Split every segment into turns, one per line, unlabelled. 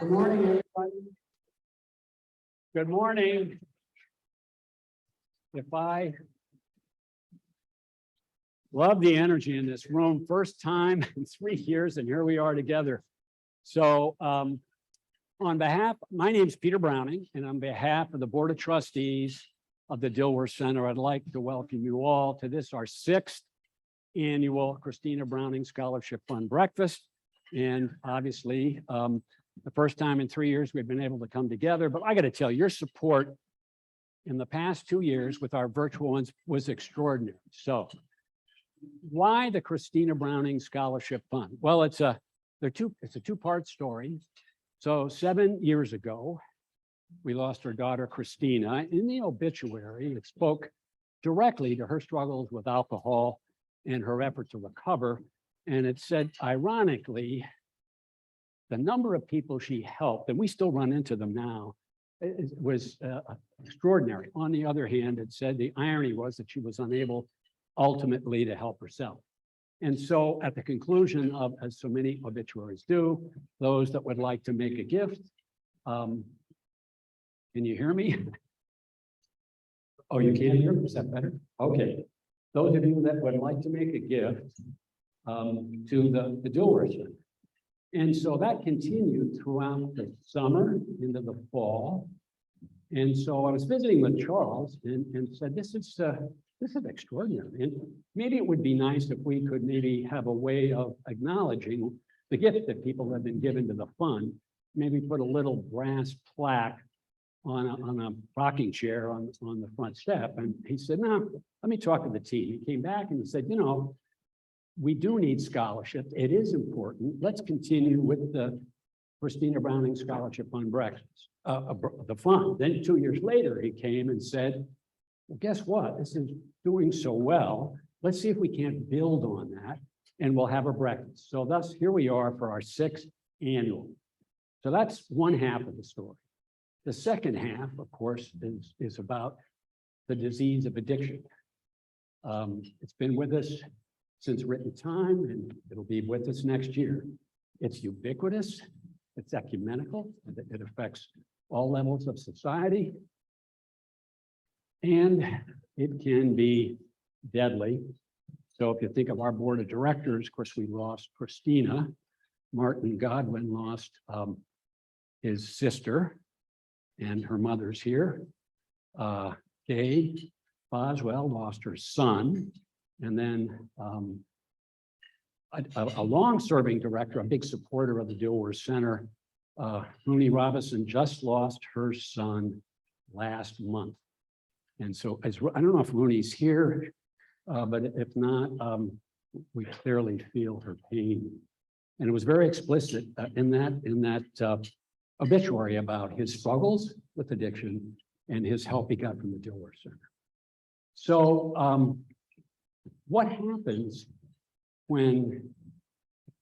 Good morning, everybody. Good morning. I love the energy in this room, first time in 3 years, and here we are together. So on behalf, my name is Peter Browning, and on behalf of the Board of Trustees of the Dilworth Center, I'd like to welcome you all to this, our 6th annual Christina Browning Scholarship Fund Breakfast. And obviously, the first time in 3 years we've been able to come together, but I got to tell you, your support in the past 2 years with our virtual ones was extraordinary. So why the Christina Browning Scholarship Fund? Well, it's a two-part story. So 7 years ago, we lost her daughter, Christina. In the obituary, it spoke directly to her struggles with alcohol and her effort to recover. And it said, ironically, the number of people she helped, and we still run into them now, was extraordinary. On the other hand, it said the irony was that she was unable ultimately to help herself. And so at the conclusion of, as so many obituaries do, those that would like to make a gift, can you hear me? Oh, you can't hear me? Is that better? Okay. Those of you that would like to make a gift to the Dilworth Center. And so that continued throughout the summer into the fall. And so I was visiting with Charles and said, this is extraordinary. And maybe it would be nice if we could maybe have a way of acknowledging the gift that people have been given to the fund. Maybe put a little brass plaque on a rocking chair on the front step. And he said, no, let me talk to the team. He came back and he said, you know, we do need scholarships. It is important. Let's continue with the Christina Browning Scholarship Fund Breakfast, the fund. Then 2 years later, he came and said, well, guess what? This is doing so well. Let's see if we can't build on that, and we'll have a breakfast. So thus, here we are for our 6th annual. So that's one half of the story. The second half, of course, is about the disease of addiction. It's been with us since written time, and it'll be with us next year. It's ubiquitous, it's ecumenical, it affects all levels of society, and it can be deadly. So if you think of our board of directors, of course, we lost Christina. Martin Godwin lost his sister, and her mother's here. Kay Boswell lost her son. And then a long-serving director, a big supporter of the Dilworth Center, Rooney Robinson, just lost her son last month. And so I don't know if Rooney's here, but if not, we clearly feel her pain. And it was very explicit in that obituary about his struggles with addiction and his help he got from the Dilworth Center. So what happens when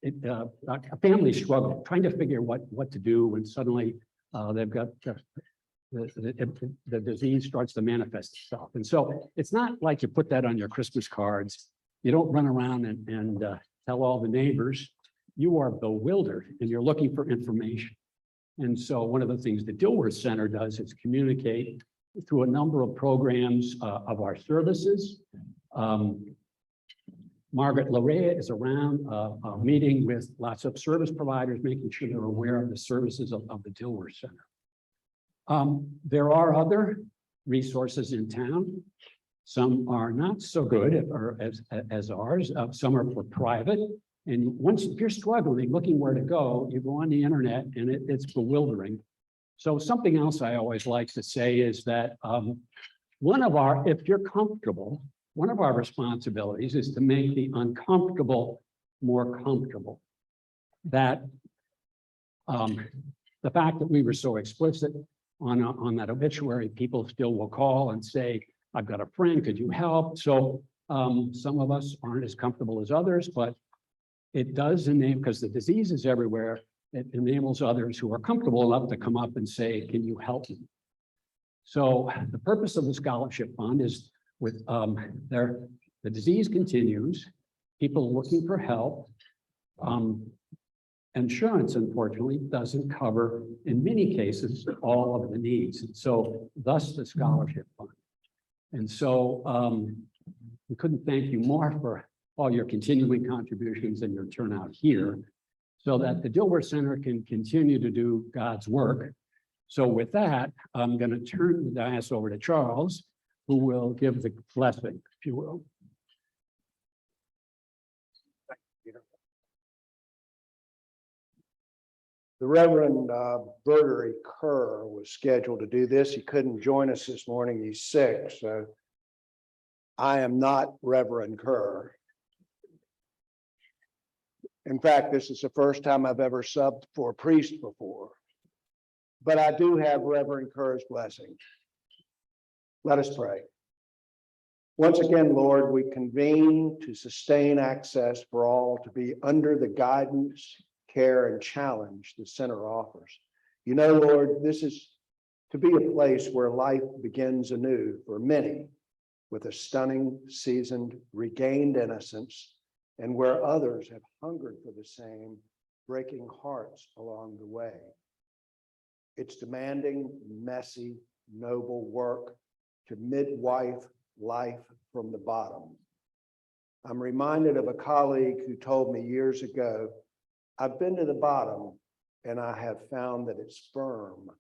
a family struggle, trying to figure what to do when suddenly they've got the disease starts to manifest itself? And so it's not like you put that on your Christmas cards. You don't run around and tell all the neighbors. You are bewildered and you're looking for information. And so one of the things the Dilworth Center does is communicate through a number of programs of our services. Margaret Larea is around meeting with lots of service providers, making sure they're aware of the services of the Dilworth Center. There are other resources in town. Some are not so good as ours. Some are for private. And if you're struggling, looking where to go, you go on the internet and it's bewildering. So something else I always like to say is that if you're comfortable, one of our responsibilities is to make the uncomfortable more comfortable. That the fact that we were so explicit on that obituary, people still will call and say, I've got a friend, could you help? So some of us aren't as comfortable as others, but it does enable, because the disease is everywhere, it enables others who are comfortable enough to come up and say, can you help me? So the purpose of the scholarship fund is with the disease continues, people looking for help. Insurance, unfortunately, doesn't cover, in many cases, all of the needs. And so thus the scholarship fund. And so we couldn't thank you more for all your continuing contributions and your turnout here so that the Dilworth Center can continue to do God's work. So with that, I'm going to turn the dais over to Charles, who will give the blessing, if you will.
The Reverend Bergery Kerr was scheduled to do this. He couldn't join us this morning. He's sick, so I am not Reverend Kerr. In fact, this is the first time I've ever subbed for a priest before. But I do have Reverend Kerr's blessing. Let us pray. Once again, Lord, we convene to sustain access for all to be under the guidance, care, and challenge the center offers. You know, Lord, this is to be a place where life begins anew for many with a stunning, seasoned, regained innocence, and where others have hungered for the same, breaking hearts along the way. It's demanding, messy, noble work to midwife life from the bottom. I'm reminded of a colleague who told me years ago, I've been to the bottom and I have found that it's firm.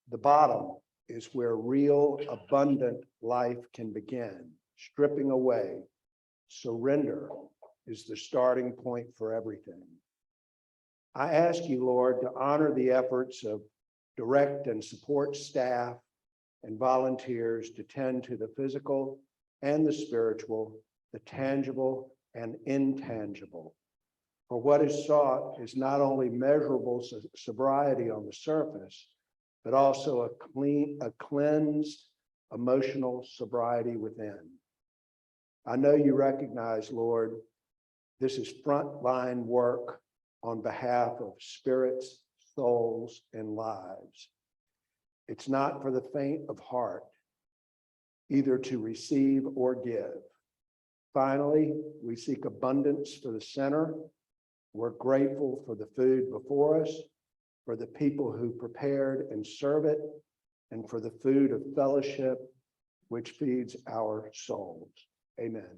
The bottom is where real, abundant life can begin, stripping away. Surrender is the starting point for everything. I ask you, Lord, to honor the efforts of direct and support staff and volunteers to tend to the physical and the spiritual, the tangible and intangible. For what is sought is not only measurable sobriety on the surface, but also a cleansed emotional sobriety within. I know you recognize, Lord, this is frontline work on behalf of spirits, souls, and lives. It's not for the faint of heart, either to receive or give. Finally, we seek abundance for the center. We're grateful for the food before us, for the people who prepared and serve it, and for the food of fellowship, which feeds our souls. Amen.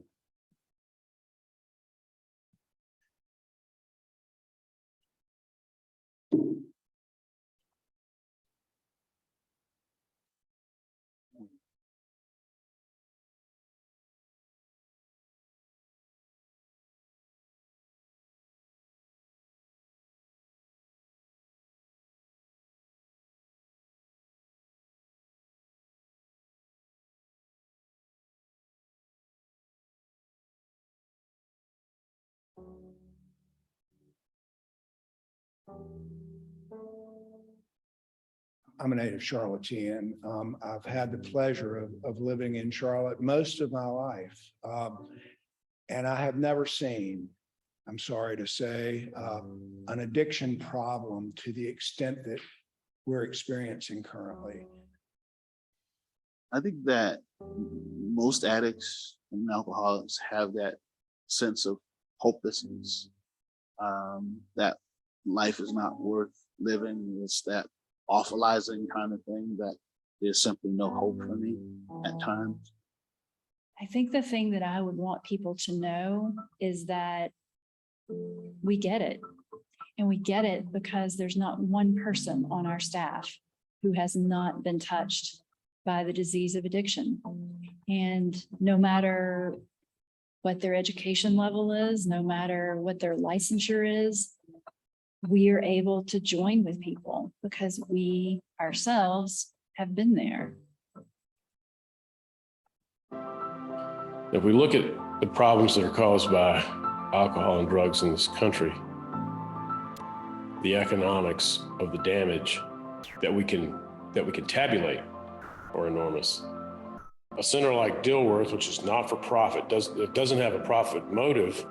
I'm a native Charlottean. I've had the pleasure of living in Charlotte most of my life. And I have never seen, I'm sorry to say, an addiction problem to the extent that we're experiencing currently.
I think that most addicts and alcoholics have that sense of hopelessness, that life is not worth living. It's that awfulizing kind of thing that there's simply no hope for me at times.
I think the thing that I would want people to know is that we get it. And we get it because there's not one person on our staff who has not been touched by the disease of addiction. And no matter what their education level is, no matter what their licensure is, we are able to join with people because we ourselves have been there.
If we look at the problems that are caused by alcohol and drugs in this country, the economics of the damage that we can tabulate are enormous. A center like Dilworth, which is not for profit, doesn't have a profit motive,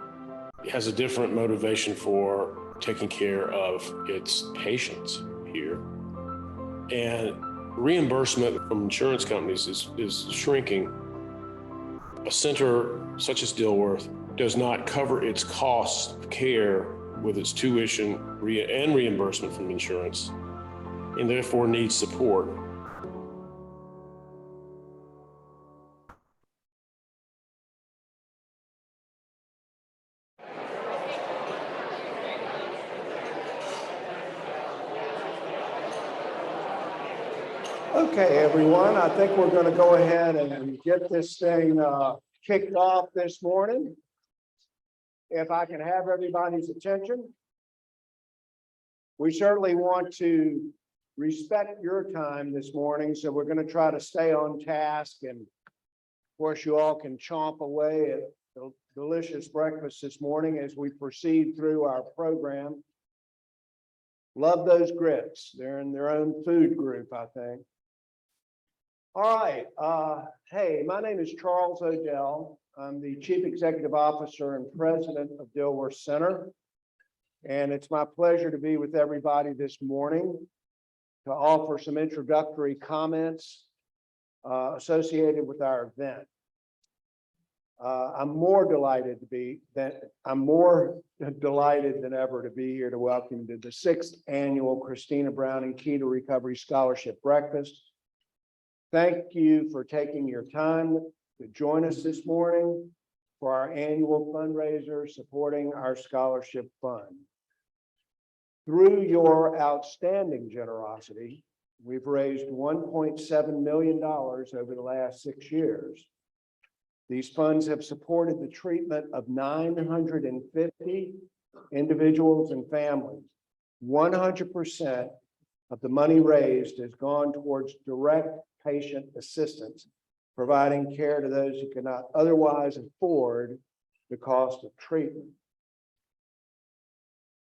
has a different motivation for taking care of its patients here. And reimbursement from insurance companies is shrinking. A center such as Dilworth does not cover its costs of care with its tuition and reimbursement from insurance, and therefore needs support.
Okay, everyone, I think we're going to go ahead and get this thing kicked off this morning. If I can have everybody's attention. We certainly want to respect your time this morning, so we're going to try to stay on task. And of course, you all can chomp away at the delicious breakfast this morning as we proceed through our program. Love those grits. They're in their own food group, I think. All right. Hey, my name is Charles Odell. I'm the Chief Executive Officer and President of Dilworth Center. And it's my pleasure to be with everybody this morning to offer some introductory comments associated with our event. I'm more delighted than ever to be here to welcome you to the 6th annual Christina Browning Key to Recovery Scholarship Breakfast. Thank you for taking your time to join us this morning for our annual fundraiser supporting our scholarship fund. Through your outstanding generosity, we've raised $1.7 million over the last 6 years. These funds have supported the treatment of 950 individuals and families. 100% of the money raised has gone towards direct patient assistance, providing care to those who cannot otherwise afford the cost of treatment.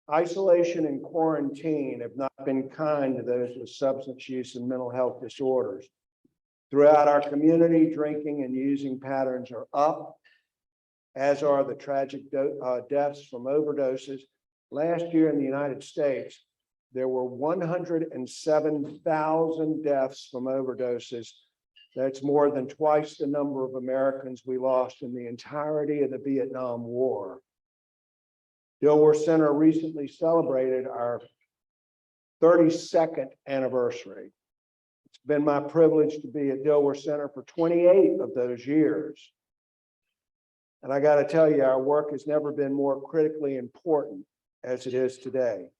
Isolation and quarantine have not been kind to those with substance use and mental health disorders. Throughout our community, drinking and using patterns are up, as are the tragic deaths from overdoses. Last year in the United States, there were 107,000 deaths from overdoses. That's more than twice the number of Americans we lost in the entirety of the Vietnam War. Dilworth Center recently celebrated our 32nd anniversary. It's been my privilege to be at Dilworth Center for 28 of those years. And I got to tell you, our work has never been more critically important as it is today.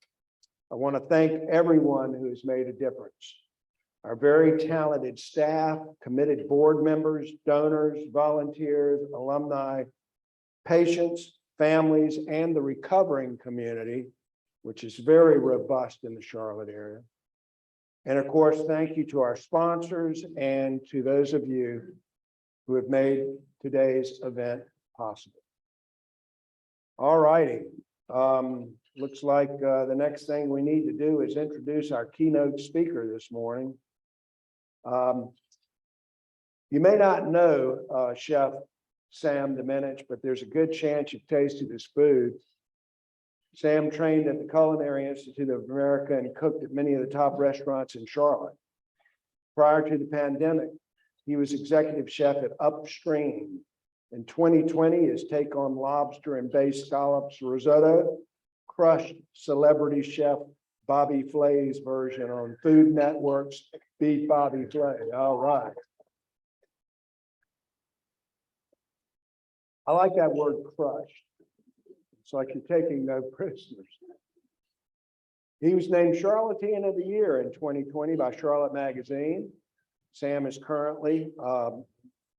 I want to thank everyone who has made a difference. Our very talented staff, committed board members, donors, volunteers, alumni, patients, families, and the recovering community, which is very robust in the Charlotte area. And of course, thank you to our sponsors and to those of you who have made today's event possible. All righty. Looks like the next thing we need to do is introduce our keynote speaker this morning. You may not know Chef Sam Diminich, but there's a good chance you've tasted his food. Sam trained at the Culinary Institute of America and cooked at many of the top restaurants in Charlotte. Prior to the pandemic, he was executive chef at Upstream. In 2020, his take on lobster and bay scallops risotto crushed celebrity chef Bobby Flay's version on Food Network's Beat Bobby Flay. All right. I like that word crushed. It's like you're taking no prisoners. He was named Charlottean of the Year in 2020 by Charlotte Magazine. Sam is currently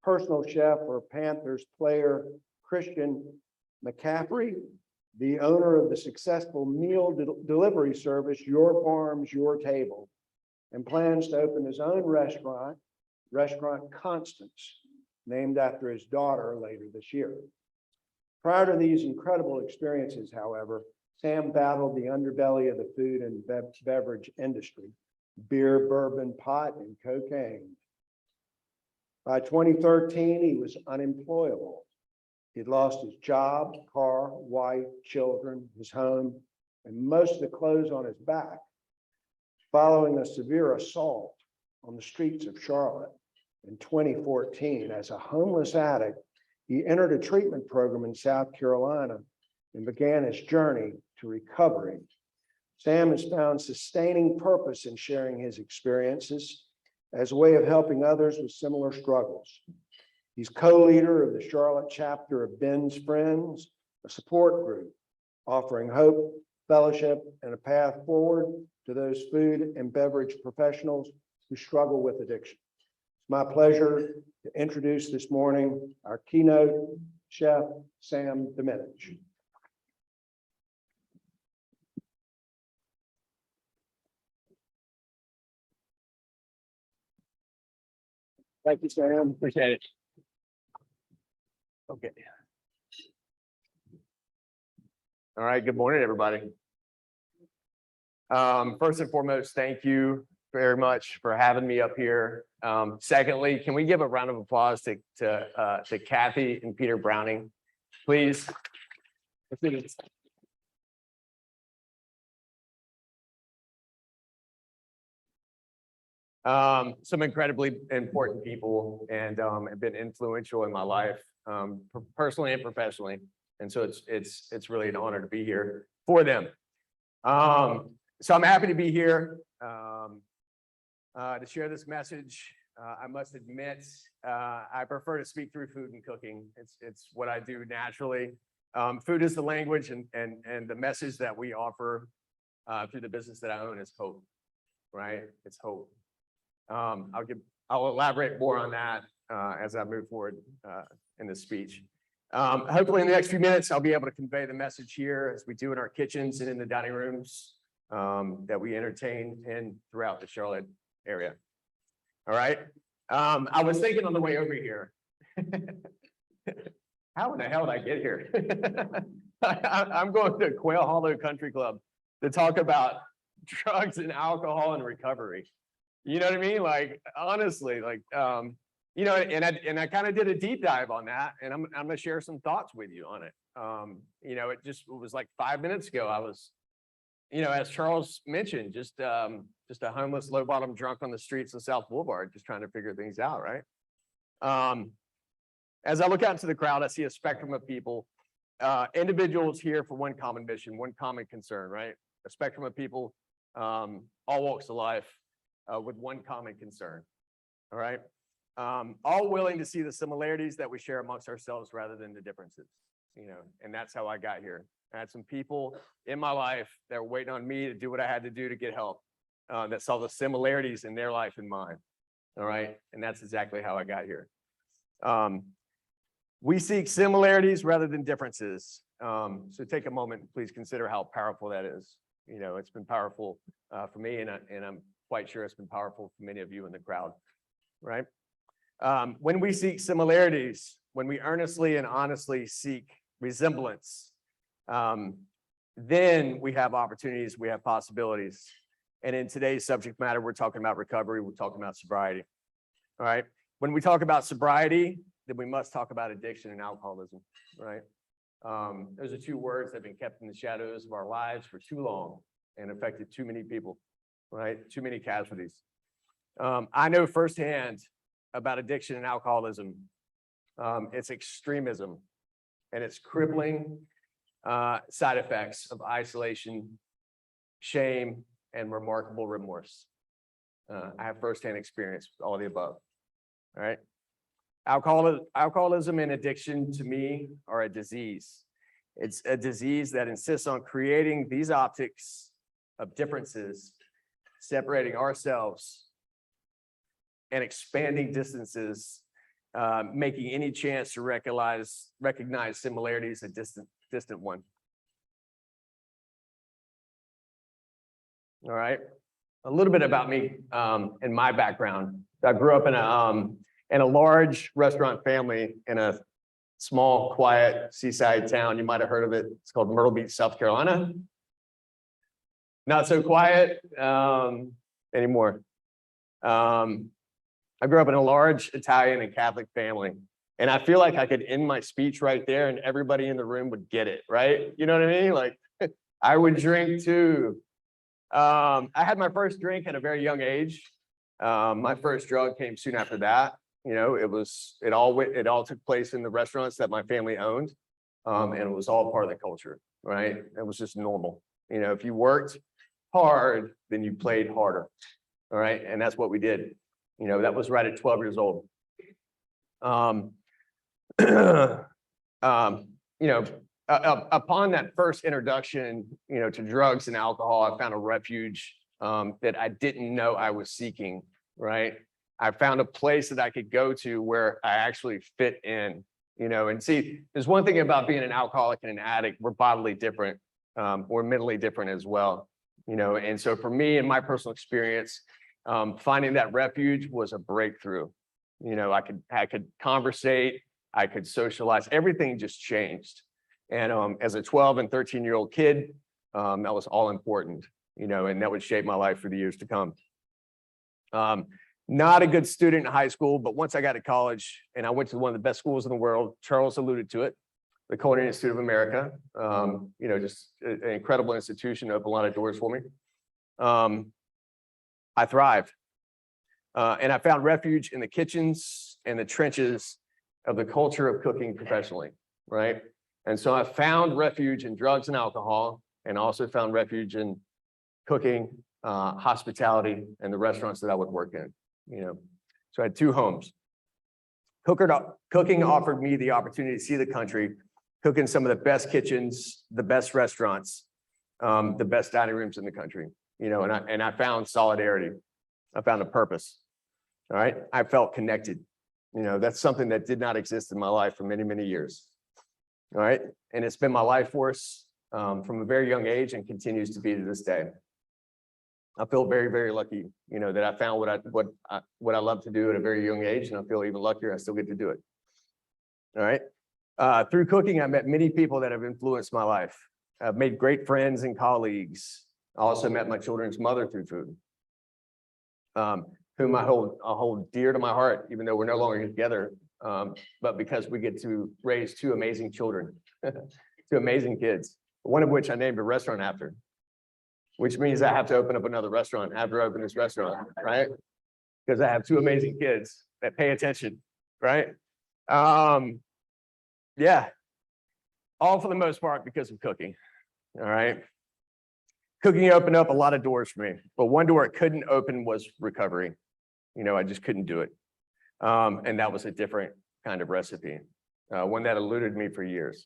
personal chef for Panther's player Christian McCaffrey, the owner of the successful meal delivery service Your Farms, Your Table, and plans to open his own restaurant, Restaurant Constance, named after his daughter later this year. Prior to these incredible experiences, however, Sam battled the underbelly of the food and beverage industry, beer, bourbon, pot, and cocaine. By 2013, he was unemployable. He'd lost his job, car, wife, children, his home, and most of the clothes on his back, following a severe assault on the streets of Charlotte. In 2014, as a homeless addict, he entered a treatment program in South Carolina and began his journey to recovery. Sam has found sustaining purpose in sharing his experiences as a way of helping others with similar struggles. He's co-leader of the Charlotte chapter of Ben's Friends, a support group offering hope, fellowship, and a path forward to those food and beverage professionals who struggle with addiction. It's my pleasure to introduce this morning our keynote, Chef Sam Diminich. Thank you, Sam.
Appreciate it.
Okay. All right, good morning, everybody. First and foremost, thank you very much for having me up here. Secondly, can we give a round of applause to Kathy and Peter Browning, please? Some incredibly important people and have been influential in my life, personally and professionally. And so it's really an honor to be here for them. So I'm happy to be here to share this message. I must admit, I prefer to speak through food and cooking. It's what I do naturally. Food is the language, and the message that we offer through the business that I own is hope, right? It's hope. I'll elaborate more on that as I move forward in this speech. Hopefully in the next few minutes, I'll be able to convey the message here as we do in our kitchens and in the dining rooms that we entertain in throughout the Charlotte area. All right. I was thinking on the way over here, how in the hell did I get here? I'm going to Quail Hollow Country Club to talk about drugs and alcohol and recovery. You know what I mean? Like, honestly, like, you know, and I kind of did a deep dive on that, and I'm going to share some thoughts with you on it. You know, it was like 5 minutes ago. I was, you know, as Charles mentioned, just a homeless, low bottom drunk on the streets of South Boulevard, just trying to figure things out, right? As I look out into the crowd, I see a spectrum of people, individuals here for one common mission, one common concern, right? A spectrum of people, all walks of life. With one common concern, all right? All willing to see the similarities that we share amongst ourselves rather than the differences, you know, and that's how I got here. I had some people in my life that were waiting on me to do what I had to do to get help, that saw the similarities in their life and mine, all right? And that's exactly how I got here. We seek similarities rather than differences. So take a moment, please consider how powerful that is. You know, it's been powerful for me, and I'm quite sure it's been powerful for many of you in the crowd, right? When we seek similarities, when we earnestly and honestly seek resemblance, then we have opportunities, we have possibilities. And in today's subject matter, we're talking about recovery, we're talking about sobriety, all right? When we talk about sobriety, then we must talk about addiction and alcoholism, right? Those are two words that have been kept in the shadows of our lives for too long and affected too many people. Right? Too many casualties. I know firsthand about addiction and alcoholism. It's extremism and it's crippling side effects of isolation, shame, and remarkable remorse. I have firsthand experience with all of the above. All right. Alcoholism and addiction to me are a disease. It's a disease that insists on creating these optics of differences, separating ourselves and expanding distances, making any chance to recognize similarities a distant one. All right, a little bit about me and my background. I grew up in a large restaurant family in a small, quiet seaside town. You might have heard of it. It's called Myrtle Beach, South Carolina. Not so quiet anymore. I grew up in a large Italian and Catholic family, and I feel like I could end my speech right there and everybody in the room would get it, right? You know what I mean? Like, I would drink too. I had my first drink at a very young age. My first drug came soon after that. You know, it all took place in the restaurants that my family owned, and it was all part of the culture. right? It was just normal. You know, if you worked hard, then you played harder. All right. And that's what we did. You know, that was right at 12 years old. You know, upon that first introduction, you know, to drugs and alcohol, I found a refuge that I didn't know I was seeking, right? I found a place that I could go to where I actually fit in, you know, and see, there's one thing about being an alcoholic and an addict, we're bodily different, we're mentally different as well, you know, and so for me, in my personal experience, finding that refuge was a breakthrough. You know, I could conversate, I could socialize, everything just changed. And as a 12 and 13-year-old kid, that was all important, you know, and that would shape my life for the years to come. Not a good student in high school, but once I got to college and I went to one of the best schools in the world, Charles alluded to it, the Culinary Institute of America, you know, just an incredible institution, opened a lot of doors for me. I thrived. And I found refuge in the kitchens and the trenches of the culture of cooking professionally, right? And so I found refuge in drugs and alcohol, and also found refuge in cooking, hospitality, and the restaurants that I would work in, you know. So I had two homes. Cooking offered me the opportunity to see the country, cook in some of the best kitchens, the best restaurants, the best dining rooms in the country, you know, and I found solidarity. I found a purpose. All right. I felt connected. You know, that's something that did not exist in my life for many, many years. All right. And it's been my life force from a very young age and continues to be to this day. I feel very, very lucky, you know, that I found what I love to do at a very young age, and I feel even luckier I still get to do it. All right. Through cooking, I met many people that have influenced my life. I've made great friends and colleagues. I also met my children's mother through food, whom I hold dear to my heart, even though we're no longer together. But because we get to raise two amazing children, two amazing kids, one of which I named a restaurant after, which means I have to open up another restaurant after I open this restaurant, right? Because I have two amazing kids that pay attention, right? Yeah, all for the most part because of cooking, all right? Cooking opened up a lot of doors for me, but one door it couldn't open was recovery. You know, I just couldn't do it. And that was a different kind of recipe, one that eluded me for years.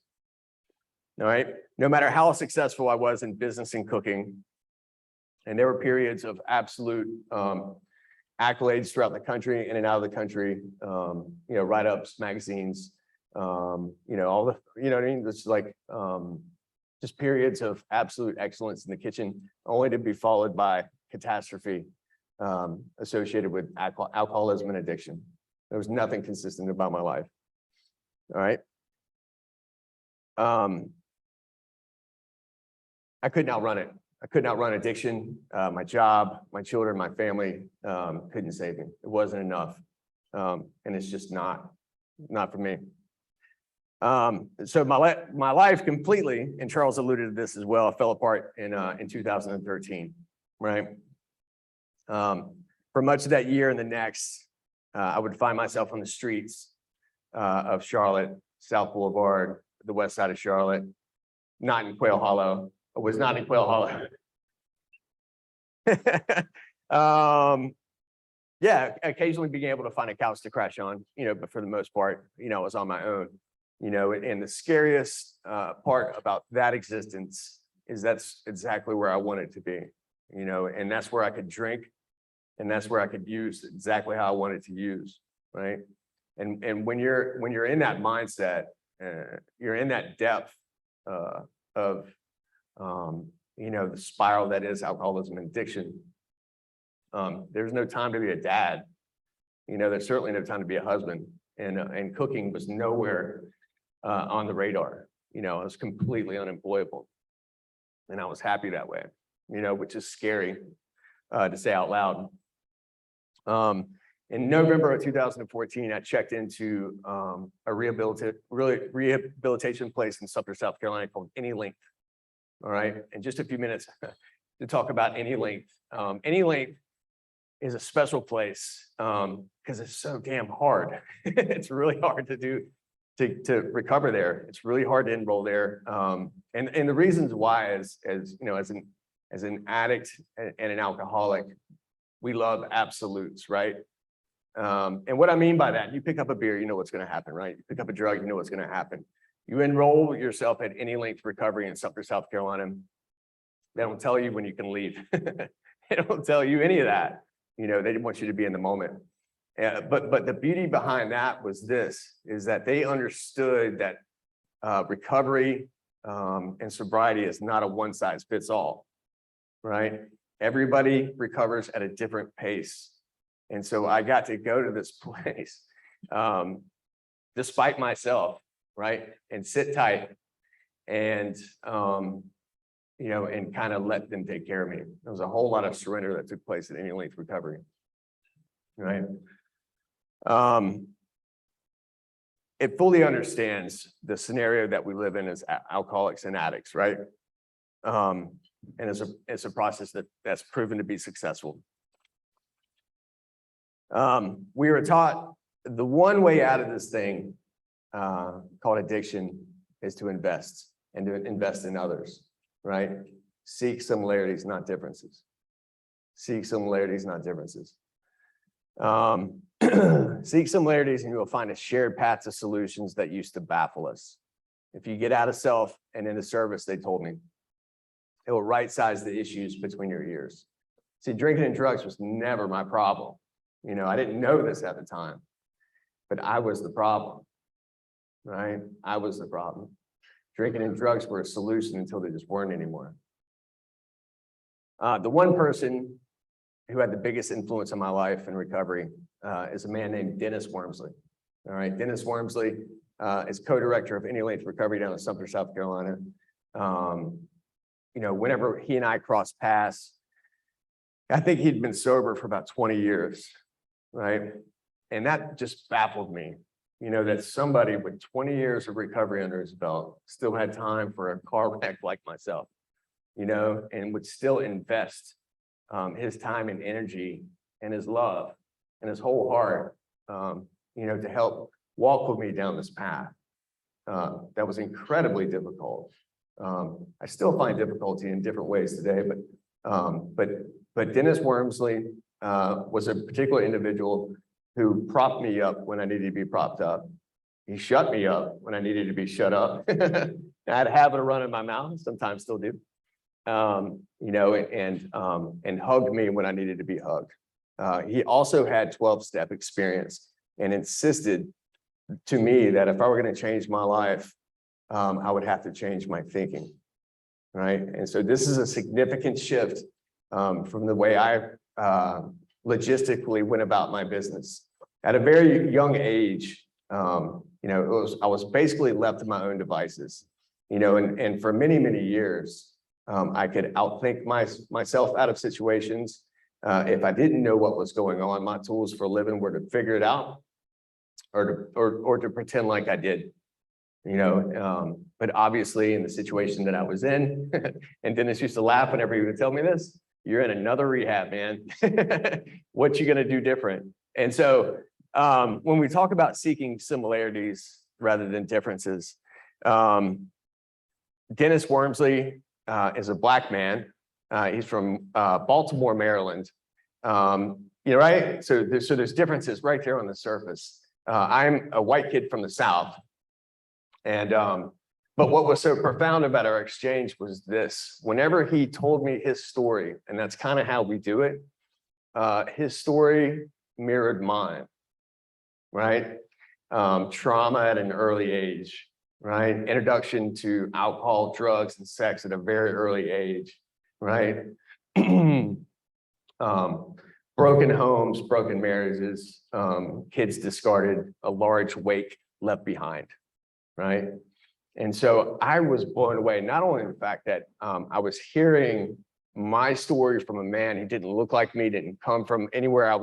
All right. No matter how successful I was in business and cooking, and there were periods of absolute accolades throughout the country, in and out of the country, you know, write-ups, magazines, you know, all the, you know what I mean? It's like just periods of absolute excellence in the kitchen, only to be followed by catastrophe associated with alcoholism and addiction. There was nothing consistent about my life. All right. I couldn't outrun it. I couldn't outrun addiction. My job, my children, my family couldn't save me. It wasn't enough. And it's just not for me. So my life completely, and Charles alluded to this as well, fell apart in 2013, right? For much of that year and the next, I would find myself on the streets of Charlotte, South Boulevard, the west side of Charlotte, not in Quail Hollow. I was not in Quail Hollow. Yeah, occasionally being able to find a couch to crash on, you know, but for the most part, you know, I was on my own, you know, and the scariest part about that existence is that's exactly where I wanted to be, you know, and that's where I could drink, and that's where I could use exactly how I wanted to use, right? And when you're in that mindset, you're in that depth of you know, the spiral that is alcoholism and addiction. There's no time to be a dad. You know, there's certainly no time to be a husband, and cooking was nowhere on the radar. You know, I was completely unemployable, and I was happy that way, you know, which is scary to say out loud. In November of 2014, I checked into a rehabilitation place in Sumter, South Carolina called Any Length. All right. In just a few minutes to talk about Any Length. Any Length is a special place because it's so damn hard. It's really hard to do to recover there. It's really hard to enroll there. And the reasons why is, as you know, as an addict and an alcoholic, we love absolutes, right? And what I mean by that, you pick up a beer, you know what's going to happen, right? You pick up a drug, you know what's going to happen. You enroll yourself at Any Length Recovery in Sumter, South Carolina. They don't tell you when you can leave. They don't tell you any of that. You know, they want you to be in the moment. But the beauty behind that was this, is that they understood that recovery and sobriety is not a one size fits all, right? Everybody recovers at a different pace. And so I got to go to this place despite myself, right? And sit tight and, you know, and kind of let them take care of me. There was a whole lot of surrender that took place at Any Length Recovery, right? It fully understands the scenario that we live in as alcoholics and addicts, right? And it's a process that's proven to be successful. We were taught the one way out of this thing called addiction is to invest and to invest in others, right? Seek similarities, not differences. Seek similarities, not differences. Seek similarities and you will find a shared path to solutions that used to baffle us. If you get out of self and into service, they told me, it will right-size the issues between your ears. See, drinking and drugs was never my problem. You know, I didn't know this at the time, but I was the problem, right? I was the problem. Drinking and drugs were a solution until they just weren't anymore. The one person who had the biggest influence on my life and recovery is a man named Dennis Wormsley. All right, Dennis Wormsley is co-director of Any Length Recovery down in Sumter, South Carolina. You know, whenever he and I crossed paths, I think he'd been sober for about 20 years, right? And that just baffled me, you know, that somebody with 20 years of recovery under his belt still had time for a car wreck like myself, you know, and would still invest his time and energy and his love and his whole heart, you know, to help walk with me down this path. That was incredibly difficult. I still find difficulty in different ways today, but Dennis Wormsley was a particular individual who propped me up when I needed to be propped up. He shut me up when I needed to be shut up. I had a habit of running my mouth, sometimes still do. You know, and hugged me when I needed to be hugged. He also had 12-step experience and insisted to me that if I were going to change my life, I would have to change my thinking, right? And so this is a significant shift from the way I logistically went about my business. At a very young age, you know, I was basically left to my own devices, you know, and for many, many years, I could outthink myself out of situations. If I didn't know what was going on, my tools for a living were to figure it out or to pretend like I did, you know. But obviously in the situation that I was in, and Dennis used to laugh whenever he would tell me this, you're in another rehab, man. What you gonna do different? And so when we talk about seeking similarities rather than differences, Dennis Wormsley is a Black man. He's from Baltimore, Maryland. You know, right? So there's differences right there on the surface. I'm a white kid from the South. And but what was so profound about our exchange was this: whenever he told me his story, and that's kind of how we do it, his story mirrored mine, right? Trauma at an early age, right? Introduction to alcohol, drugs, and sex at a very early age, right? Broken homes, broken marriages, kids discarded, a large wake left behind, right? And so I was blown away, not only the fact that I was hearing my story from a man who didn't look like me, didn't come from anywhere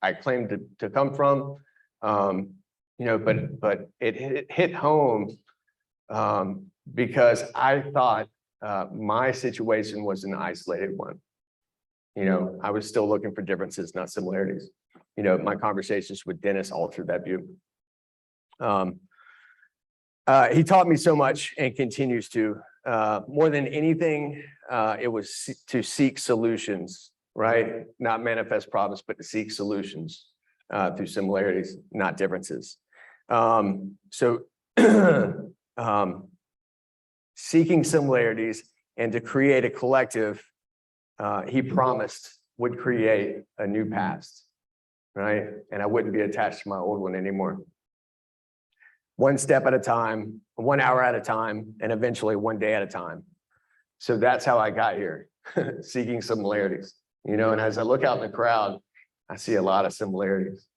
I claimed to come from, you know, but it hit home because I thought my situation was an isolated one. You know, I was still looking for differences, not similarities. You know, my conversations with Dennis altered that view. He taught me so much and continues to. More than anything, it was to seek solutions, right? Not manifest problems, but to seek solutions through similarities, not differences. Seeking similarities and to create a collective, he promised would create a new past, right? And I wouldn't be attached to my old one anymore. One step at a time, 1 hour at a time, and eventually 1 day at a time. So that's how I got here, seeking similarities, you know, and as I look out in the crowd, I see a lot of similarities.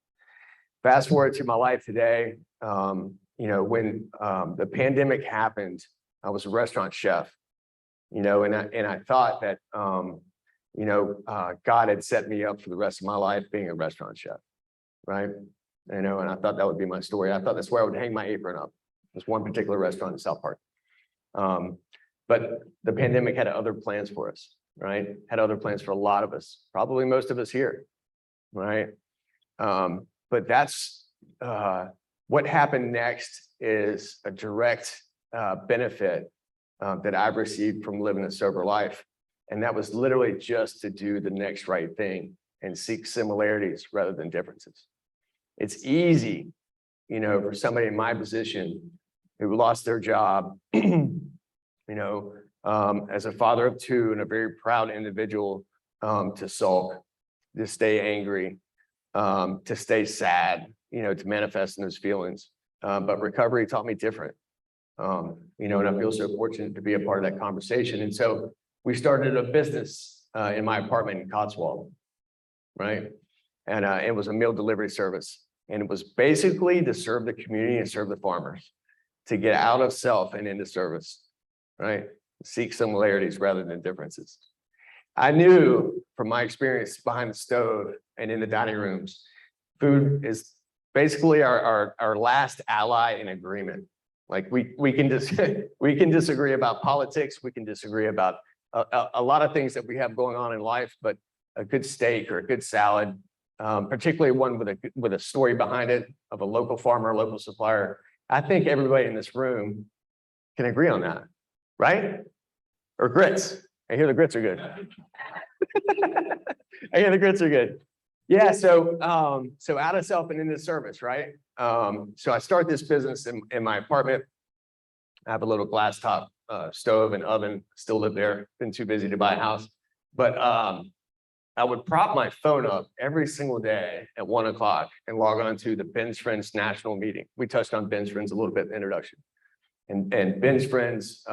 Fast forward to my life today, you know, when the pandemic happened, I was a restaurant chef, you know, and I thought that, you know, God had set me up for the rest of my life being a restaurant chef, right? You know, and I thought that would be my story. I thought that's where I would hang my apron up. There's one particular restaurant in South Park. But the pandemic had other plans for us, right? Had other plans for a lot of us, probably most of us here, right? But that's what happened next is a direct benefit that I've received from living a sober life. And that was literally just to do the next right thing and seek similarities rather than differences. It's easy, you know, for somebody in my position who lost their job, you know, as a father of two and a very proud individual, to sulk, to stay angry, to stay sad, you know, to manifest in those feelings. But recovery taught me different, you know, and I feel so fortunate to be a part of that conversation. And so we started a business in my apartment in Cotswold, right? And it was a meal delivery service. And it was basically to serve the community and serve the farmers, to get out of self and into service, right? Seek similarities rather than differences. I knew from my experience behind the stove and in the dining rooms, food is basically our last ally in agreement. Like we can disagree about politics, we can disagree about a lot of things that we have going on in life, but a good steak or a good salad, particularly one with a story behind it of a local farmer, local supplier. I think everybody in this room can agree on that, right? Or grits. I hear the grits are good. I hear the grits are good. Yeah, so out of self and into service, right? So I start this business in my apartment. I have a little glass top stove and oven, still live there, been too busy to buy a house. But I would prop my phone up every single day at 1 o'clock and log on to the Ben's Friends National Meeting. We touched on Ben's Friends a little bit in the introduction. And Ben's Friends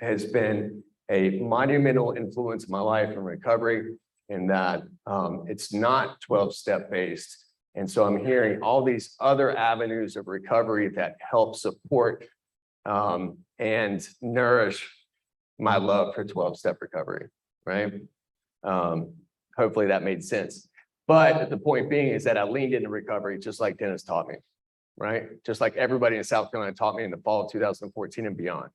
has been a monumental influence in my life in recovery, in that it's not 12-step based. And so I'm hearing all these other avenues of recovery that help support and nourish my love for 12-step recovery, right? Hopefully that made sense. But the point being is that I leaned into recovery just like Dennis taught me, right? Just like everybody in South Carolina taught me in the fall of 2014 and beyond,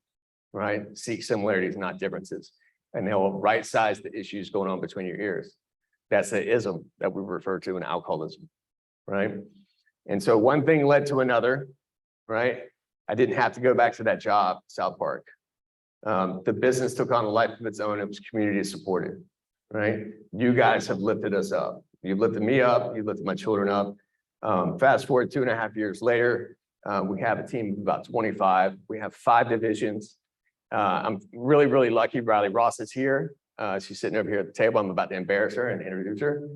right? Seek similarities, not differences. And they'll right-size the issues going on between your ears. That's the ism that we refer to in alcoholism, right? And so one thing led to another, right? I didn't have to go back to that job, South Park. The business took on a life of its own. It was community supported, right? You guys have lifted us up. You've lifted me up. You've lifted my children up. Fast forward 2.5 years later, we have a team of about 25. We have 5 divisions. I'm really, really lucky. Riley Ross is here. She's sitting over here at the table. I'm about to embarrass her and introduce her.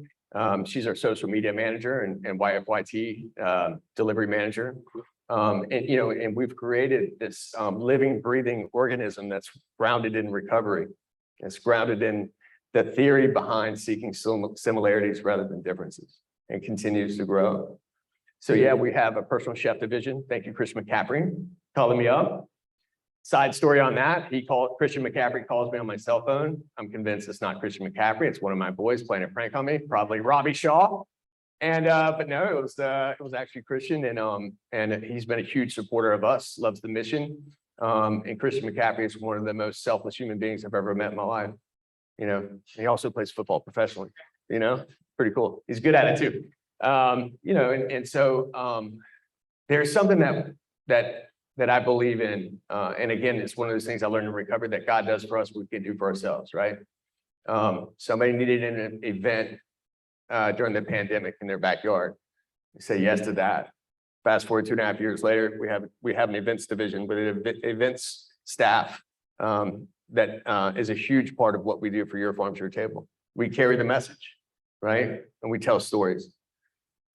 She's our social media manager and YFYT delivery manager. And, you know, and we've created this living, breathing organism that's grounded in recovery. It's grounded in the theory behind seeking similarities rather than differences, and continues to grow. So yeah, we have a personal chef division. Thank you, Christian McCaffrey, calling me up. Side story on that, Christian McCaffrey calls me on my cell phone. I'm convinced it's not Christian McCaffrey. It's one of my boys playing a prank on me, probably Robbie Shaw. And but no, it was actually Christian, and he's been a huge supporter of us, loves the mission. And Christian McCaffrey is one of the most selfless human beings I've ever met in my life. You know, he also plays football professionally, you know, pretty cool. He's good at it too. You know, and so there's something that that I believe in. And again, it's one of those things I learned in recovery that God does for us, we can do for ourselves, right? Somebody needed an event during the pandemic in their backyard. We say yes to that. Fast forward 2.5 years later, we have an events division with an events staff that is a huge part of what we do for Your Farm to Your Table. We carry the message, right? And we tell stories.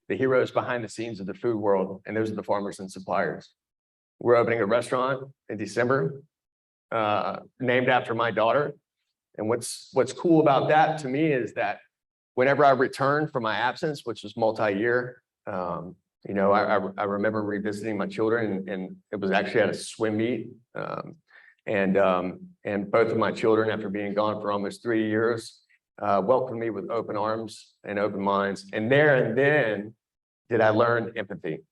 The heroes behind the scenes of the food world, and those are the farmers and suppliers. We're opening a restaurant in December, named after my daughter. And what's cool about that to me is that whenever I return from my absence, which was multi-year, you know, I remember revisiting my children, and it was actually at a swim meet. And both of my children, after being gone for almost 3 years, welcomed me with open arms and open minds. And there and then did I learn empathy,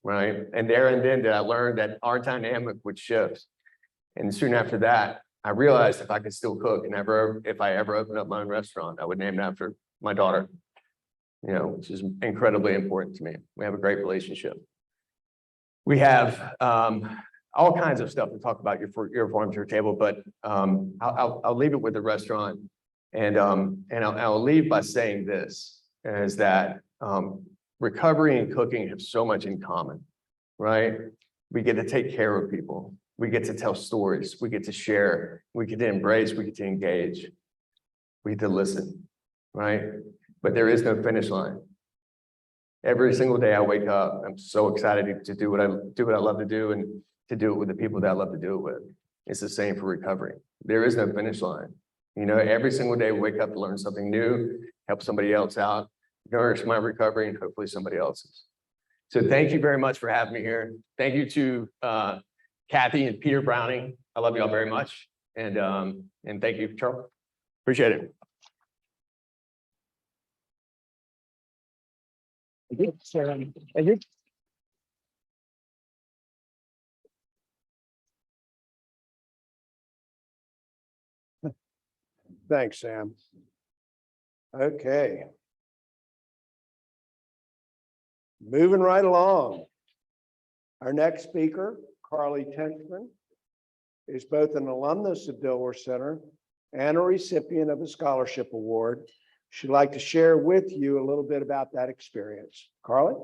right? And there and then did I learn that our dynamic would shift. And soon after that, I realized if I could still cook, and if I ever opened up my own restaurant, I would name it after my daughter, you know, which is incredibly important to me. We have a great relationship. We have all kinds of stuff to talk about Your Farm to Your Table, but I'll leave it with the restaurant. And I'll leave by saying this, is that recovery and cooking have so much in common, right? We get to take care of people. We get to tell stories. We get to share. We get to embrace. We get to engage. We get to listen, right? But there is no finish line. Every single day I wake up, I'm so excited to do what I love to do, and to do it with the people that I love to do it with. It's the same for recovery. There is no finish line. You know, every single day we wake up to learn something new, help somebody else out, nourish my recovery, and hopefully somebody else's. So thank you very much for having me here. Thank you to Kathy and Peter Browning. I love you all very much. And thank you, Charles. Appreciate it.
Thanks, Sam. Okay. Moving right along. Our next speaker, Carly Tintzman, is both an alumnus of Dilworth Center and a recipient of a scholarship award. She'd like to share with you a little bit about that experience. Carly?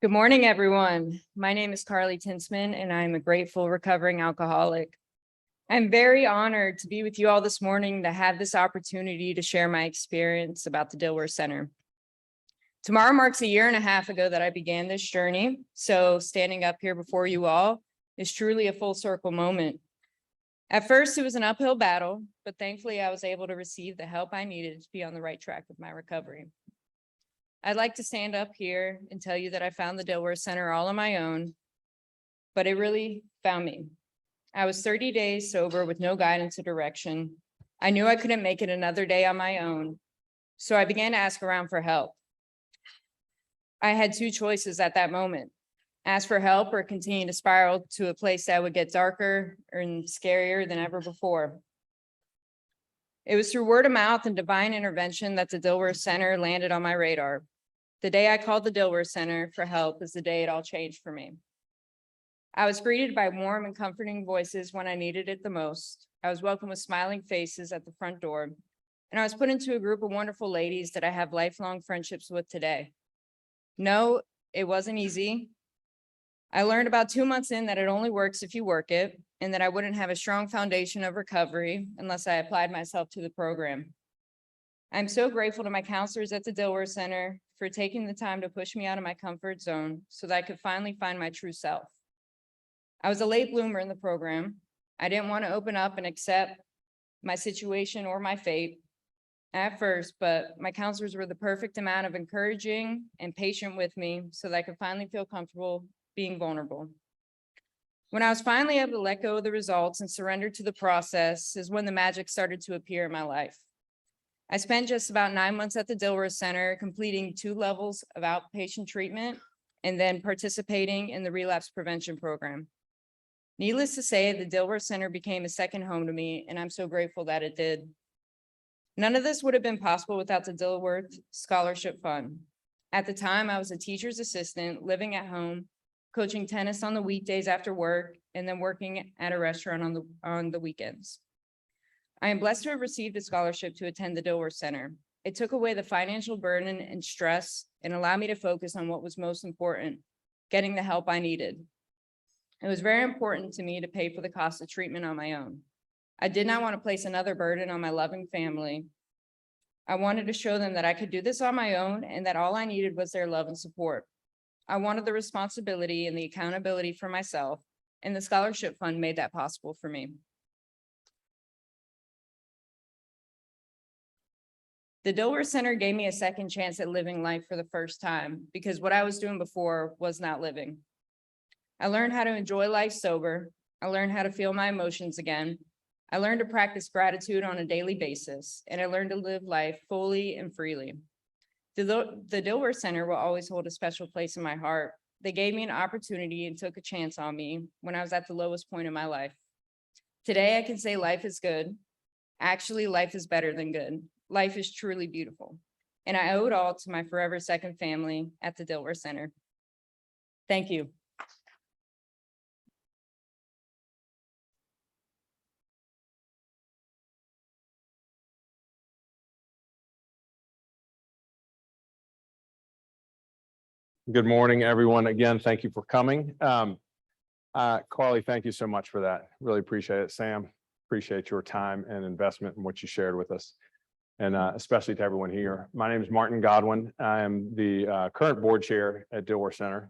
Good morning, everyone. My name is Carly Tintzman, and I'm a grateful recovering alcoholic. I'm very honored to be with you all this morning to have this opportunity to share my experience about the Dilworth Center. Tomorrow marks 1.5 years ago that I began this journey, so standing up here before you all is truly a full circle moment. At first, it was an uphill battle, but thankfully I was able to receive the help I needed to be on the right track with my recovery. I'd like to stand up here and tell you that I found the Dilworth Center all on my own, but it really found me. I was 30 days sober with no guidance or direction. I knew I couldn't make it another day on my own, so I began to ask around for help. I had 2 choices at that moment: ask for help or continue to spiral to a place that would get darker and scarier than ever before. It was through word of mouth and divine intervention that the Dilworth Center landed on my radar. The day I called the Dilworth Center for help is the day it all changed for me. I was greeted by warm and comforting voices when I needed it the most. I was welcomed with smiling faces at the front door, and I was put into a group of wonderful ladies that I have lifelong friendships with today. No, it wasn't easy. I learned about 2 months in that it only works if you work it, and that I wouldn't have a strong foundation of recovery unless I applied myself to the program. I'm so grateful to my counselors at the Dilworth Center for taking the time to push me out of my comfort zone so that I could finally find my true self. I was a late bloomer in the program. I didn't want to open up and accept my situation or my fate at first, but my counselors were the perfect amount of encouraging and patient with me so that I could finally feel comfortable being vulnerable. When I was finally able to let go of the results and surrender to the process is when the magic started to appear in my life. I spent just about 9 months at the Dilworth Center, completing 2 levels of outpatient treatment and then participating in the relapse prevention program. Needless to say, the Dilworth Center became a second home to me, and I'm so grateful that it did. None of this would have been possible without the Dilworth Scholarship Fund. At the time, I was a teacher's assistant living at home, coaching tennis on the weekdays after work, and then working at a restaurant on the weekends. I am blessed to have received a scholarship to attend the Dilworth Center. It took away the financial burden and stress and allowed me to focus on what was most important, getting the help I needed. It was very important to me to pay for the cost of treatment on my own. I did not want to place another burden on my loving family. I wanted to show them that I could do this on my own and that all I needed was their love and support. I wanted the responsibility and the accountability for myself, and the scholarship fund made that possible for me. The Dilworth Center gave me a second chance at living life for the first time because what I was doing before was not living. I learned how to enjoy life sober. I learned how to feel my emotions again. I learned to practice gratitude on a daily basis, and I learned to live life fully and freely. The Dilworth Center will always hold a special place in my heart. They gave me an opportunity and took a chance on me when I was at the lowest point in my life. Today, I can say life is good. Actually, life is better than good. Life is truly beautiful. And I owe it all to my forever second family at the Dilworth Center. Thank you.
Good morning, everyone. Again, thank you for coming. Carly, thank you so much for that. Really appreciate it. Sam, appreciate your time and investment in what you shared with us, and especially to everyone here. My name is Martin Godwin. I am the current board chair at Dilworth Center.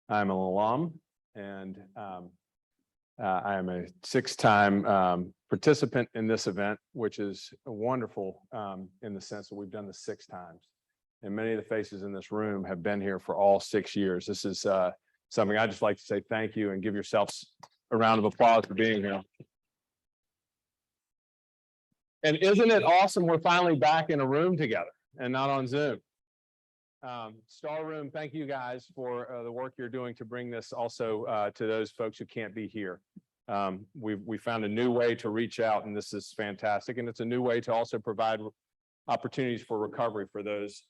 I'm an alum, and I am a six-time participant in this event, which is wonderful in the sense that we've done this 6 times. And many of the faces in this room have been here for all 6 years. This is something I'd just like to say thank you and give yourselves a round of applause for being here. And isn't it awesome we're finally back in a room together and not on Zoom? Star Room, thank you guys for the work you're doing to bring this also to those folks who can't be here. We found a new way to reach out, and this is fantastic. And it's a new way to also provide opportunities for recovery for those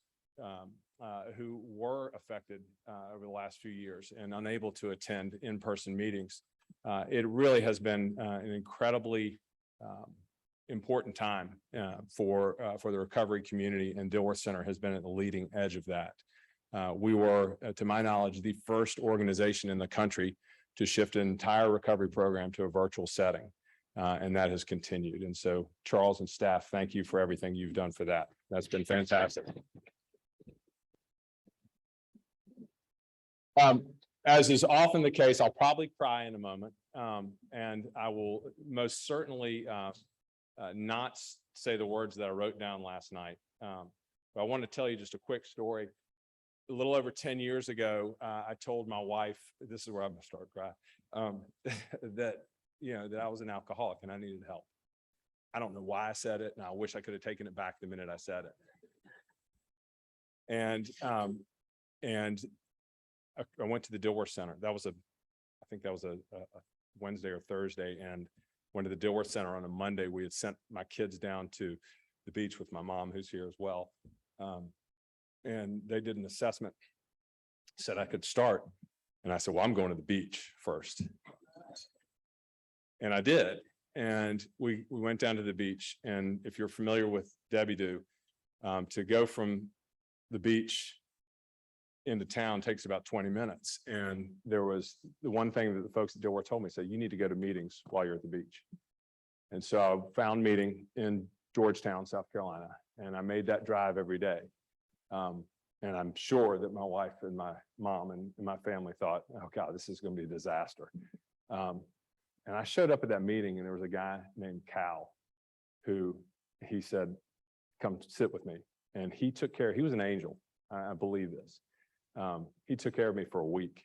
who were affected over the last few years and unable to attend in-person meetings. It really has been an incredibly important time for the recovery community, and Dilworth Center has been at the leading edge of that. We were, to my knowledge, the first organization in the country to shift an entire recovery program to a virtual setting, and that has continued. And so, Charles and staff, thank you for everything you've done for that. That's been fantastic. As is often the case, I'll probably cry in a moment, and I will most certainly not say the words that I wrote down last night. But I want to tell you just a quick story. A little over 10 years ago, I told my wife, this is where I'm going to start crying, that I was an alcoholic and I needed help. I don't know why I said it, and I wish I could have taken it back the minute I said it. And I went to the Dilworth Center. I think that was a Wednesday or Thursday, and went to the Dilworth Center on a Monday. We had sent my kids down to the beach with my mom, who's here as well. And they did an assessment, said I could start. And I said, well, I'm going to the beach first. And I did. And we went down to the beach. And if you're familiar with Debbie Do, to go from the beach into town takes about 20 minutes. And there was the one thing that the folks at Dilworth told me, said, you need to go to meetings while you're at the beach. And so I found meeting in Georgetown, South Carolina, and I made that drive every day. And I'm sure that my wife and my mom and my family thought, oh God, this is going to be a disaster. And I showed up at that meeting, and there was a guy named Cal who he said, come sit with me. And he took care, he was an angel. I believe this. He took care of me for a week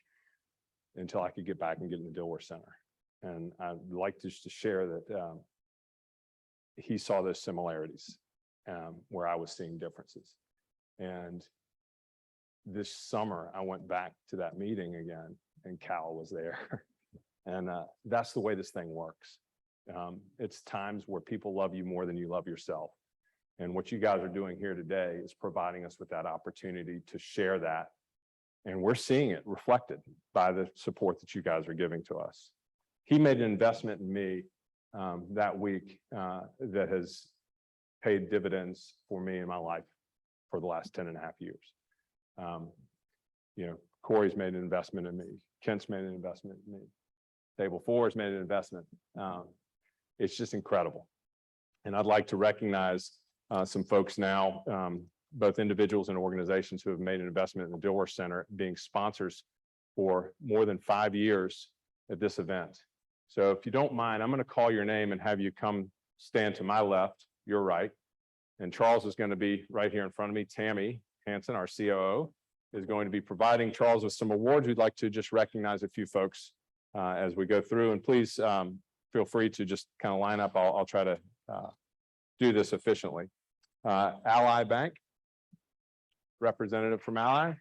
until I could get back and get in the Dilworth Center. And I'd like just to share that he saw those similarities where I was seeing differences. And this summer, I went back to that meeting again, and Cal was there. And that's the way this thing works. It's times where people love you more than you love yourself. And what you guys are doing here today is providing us with that opportunity to share that. And we're seeing it reflected by the support that you guys are giving to us. He made an investment in me that week that has paid dividends for me in my life for the last 10 and a half years. Corey's made an investment in me. Kent's made an investment in me. Table 4 has made an investment. It's just incredible. And I'd like to recognize some folks now, both individuals and organizations who have made an investment in the Dilworth Center, being sponsors for more than 5 years at this event. So if you don't mind, I'm going to call your name and have you come stand to my left, your right. And Charles is going to be right here in front of me. Tammy Hansen, our COO, is going to be providing Charles with some awards. We'd like to just recognize a few folks as we go through. And please feel free to just kind of line up. I'll try to do this efficiently. Ally Bank, representative from Ally.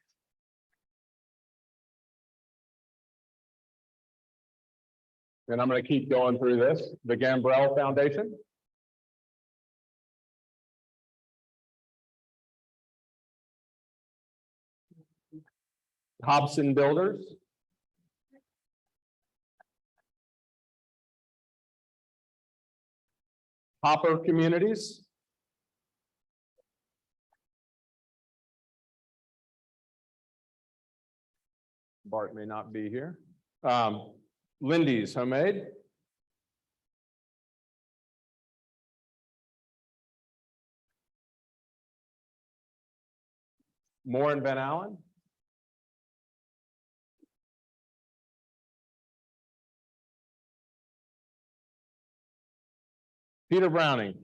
And I'm going to keep going through this. The Gambrell Foundation. Hobson Builders. Hopper Communities. Bart may not be here. Lindy's Homemade. Moore and Van Allen. Peter Browning.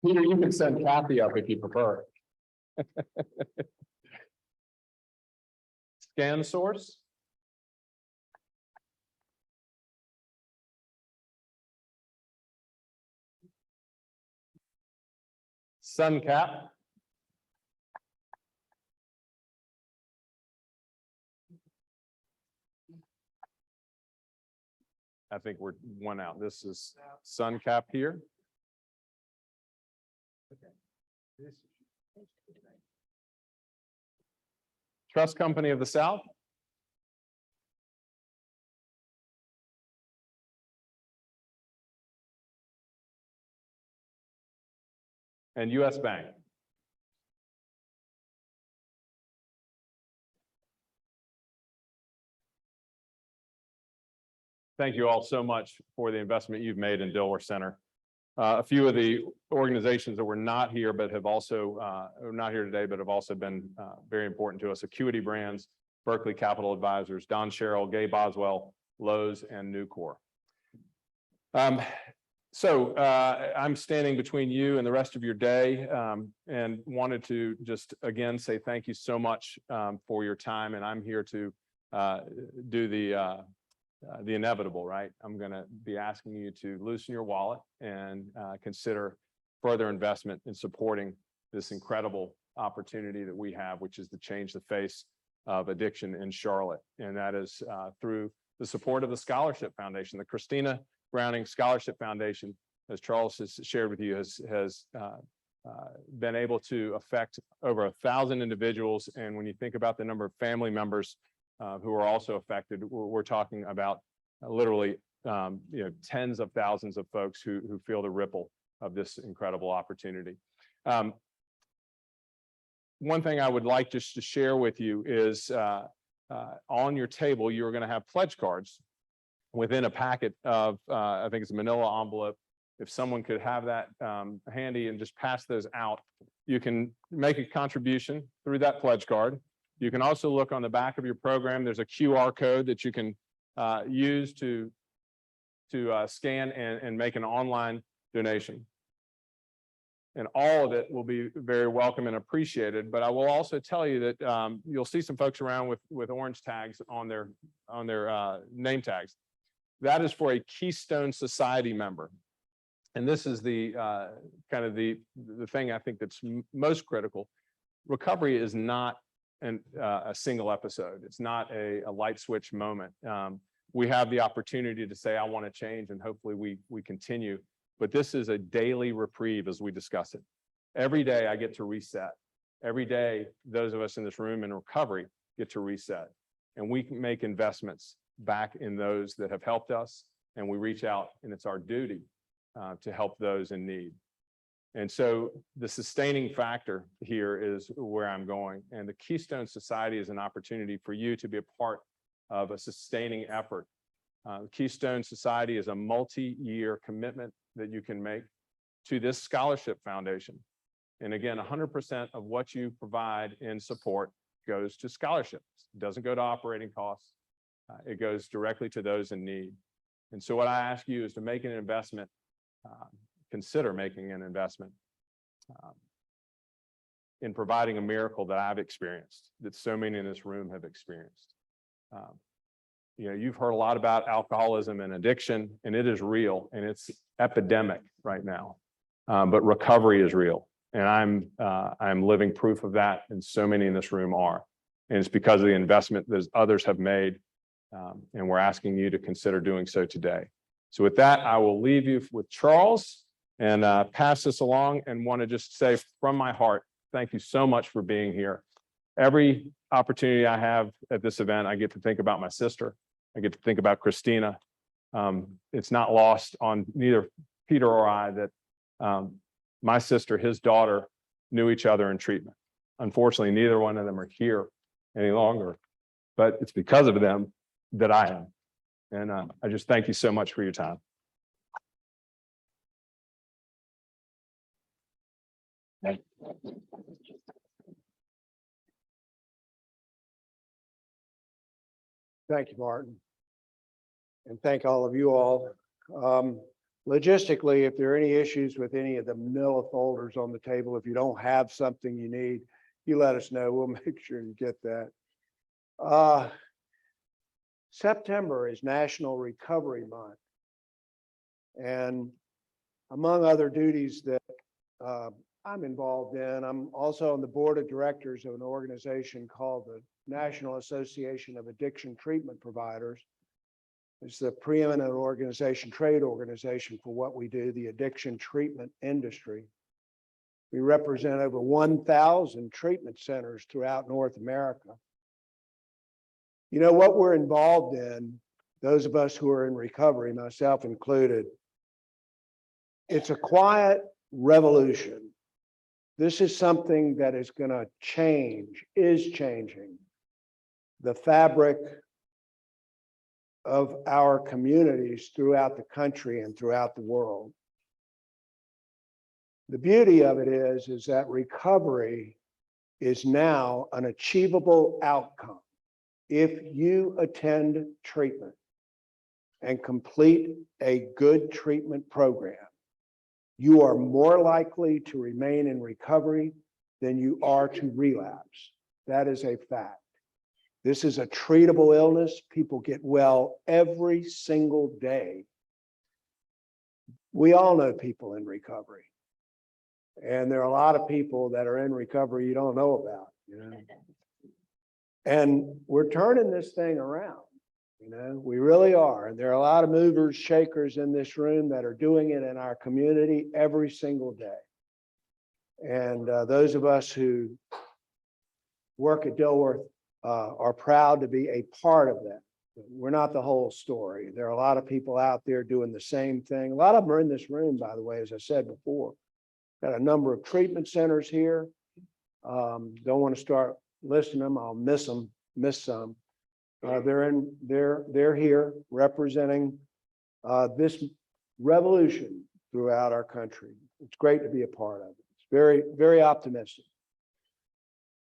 Peter, you can send Kathy up if you prefer. Scan Source. Suncap. I think we're one out. This is Suncap here. Trust Company of the South. And US Bank. Thank you all so much for the investment you've made in Dilworth Center. A few of the organizations that were not here, but have also not here today, but have also been very important to us: Acuity Brands, Berkeley Capital Advisors, Don Sherrill, Gay Boswell, Lowe's, and Nucor. So I'm standing between you and the rest of your day, and wanted to just again say thank you so much for your time. And I'm here to do the inevitable, right? I'm going to be asking you to loosen your wallet and consider further investment in supporting this incredible opportunity that we have, which is to change the face of addiction in Charlotte. And that is through the support of the Scholarship Foundation. The Christina Browning Scholarship Foundation, as Charles has shared with you, has been able to affect over 1,000 individuals. And when you think about the number of family members who are also affected, we're talking about literally tens of thousands of folks who feel the ripple of this incredible opportunity. One thing I would like just to share with you is on your table, you're going to have pledge cards within a packet of, I think it's a manila envelope. If someone could have that handy and just pass those out, you can make a contribution through that pledge card. You can also look on the back of your program. There's a QR code that you can use to scan and make an online donation. And all of it will be very welcome and appreciated. But I will also tell you that you'll see some folks around with orange tags on their name tags. That is for a Keystone Society member. And this is the kind of the thing I think that's most critical. Recovery is not a single episode. It's not a light switch moment. We have the opportunity to say, I want to change, and hopefully we continue. But this is a daily reprieve as we discuss it. Every day I get to reset. Every day, those of us in this room in recovery get to reset. And we can make investments back in those that have helped us. And we reach out, and it's our duty to help those in need. And so the sustaining factor here is where I'm going. And the Keystone Society is an opportunity for you to be a part of a sustaining effort. Keystone Society is a multi-year commitment that you can make to this scholarship foundation. And again, 100% of what you provide in support goes to scholarships. It doesn't go to operating costs. It goes directly to those in need. And so what I ask you is to make an investment, consider making an investment in providing a miracle that I've experienced, that so many in this room have experienced. You know, you've heard a lot about alcoholism and addiction, and it is real, and it's epidemic right now. But recovery is real, and I'm living proof of that, and so many in this room are. And it's because of the investment that others have made, and we're asking you to consider doing so today. So with that, I will leave you with Charles and pass this along, and want to just say from my heart, thank you so much for being here. Every opportunity I have at this event, I get to think about my sister. I get to think about Christina. It's not lost on neither Peter or I that my sister, his daughter, knew each other in treatment. Unfortunately, neither one of them are here any longer, but it's because of them that I am. And I just thank you so much for your time.
Thank you, Martin. And thank all of you all. Logistically, if there are any issues with any of the manila folders on the table, if you don't have something you need, you let us know. We'll make sure you get that. September is National Recovery Month. And among other duties that I'm involved in, I'm also on the board of directors of an organization called the National Association of Addiction Treatment Providers. It's the preeminent organization, trade organization for what we do, the addiction treatment industry. We represent over 1,000 treatment centers throughout North America. You know what we're involved in, those of us who are in recovery, myself included, it's a quiet revolution. This is something that is going to change, is changing the fabric of our communities throughout the country and throughout the world. The beauty of it is that recovery is now an achievable outcome. If you attend treatment and complete a good treatment program, you are more likely to remain in recovery than you are to relapse. That is a fact. This is a treatable illness. People get well every single day. We all know people in recovery. And there are a lot of people that are in recovery you don't know about, you know. And we're turning this thing around, you know, we really are. And there are a lot of movers, shakers in this room that are doing it in our community every single day. And those of us who work at Dilworth are proud to be a part of that. We're not the whole story. There are a lot of people out there doing the same thing. A lot of them are in this room, by the way, as I said before. Got a number of treatment centers here. Don't want to start listing them. I'll miss some. They're here representing this revolution throughout our country. It's great to be a part of it. It's very, very optimistic.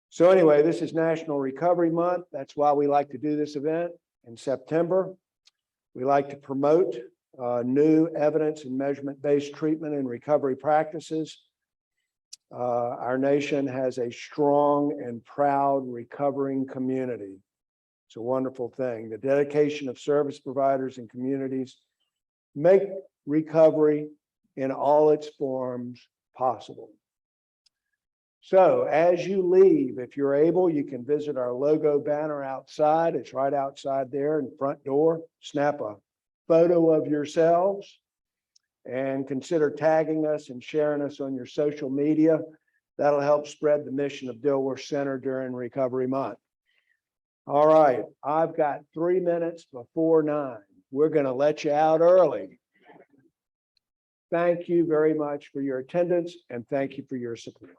So anyway, this is National Recovery Month. That's why we like to do this event in September. We like to promote new evidence and measurement-based treatment and recovery practices. Our nation has a strong and proud recovering community. It's a wonderful thing. The dedication of service providers and communities make recovery in all its forms possible. So as you leave, if you're able, you can visit our logo banner outside. It's right outside there in the front door. Snap a photo of yourselves and consider tagging us and sharing us on your social media. That'll help spread the mission of Dilworth Center during Recovery Month. All right, I've got 3 minutes before 9. We're going to let you out early. Thank you very much for your attendance and thank you for your support.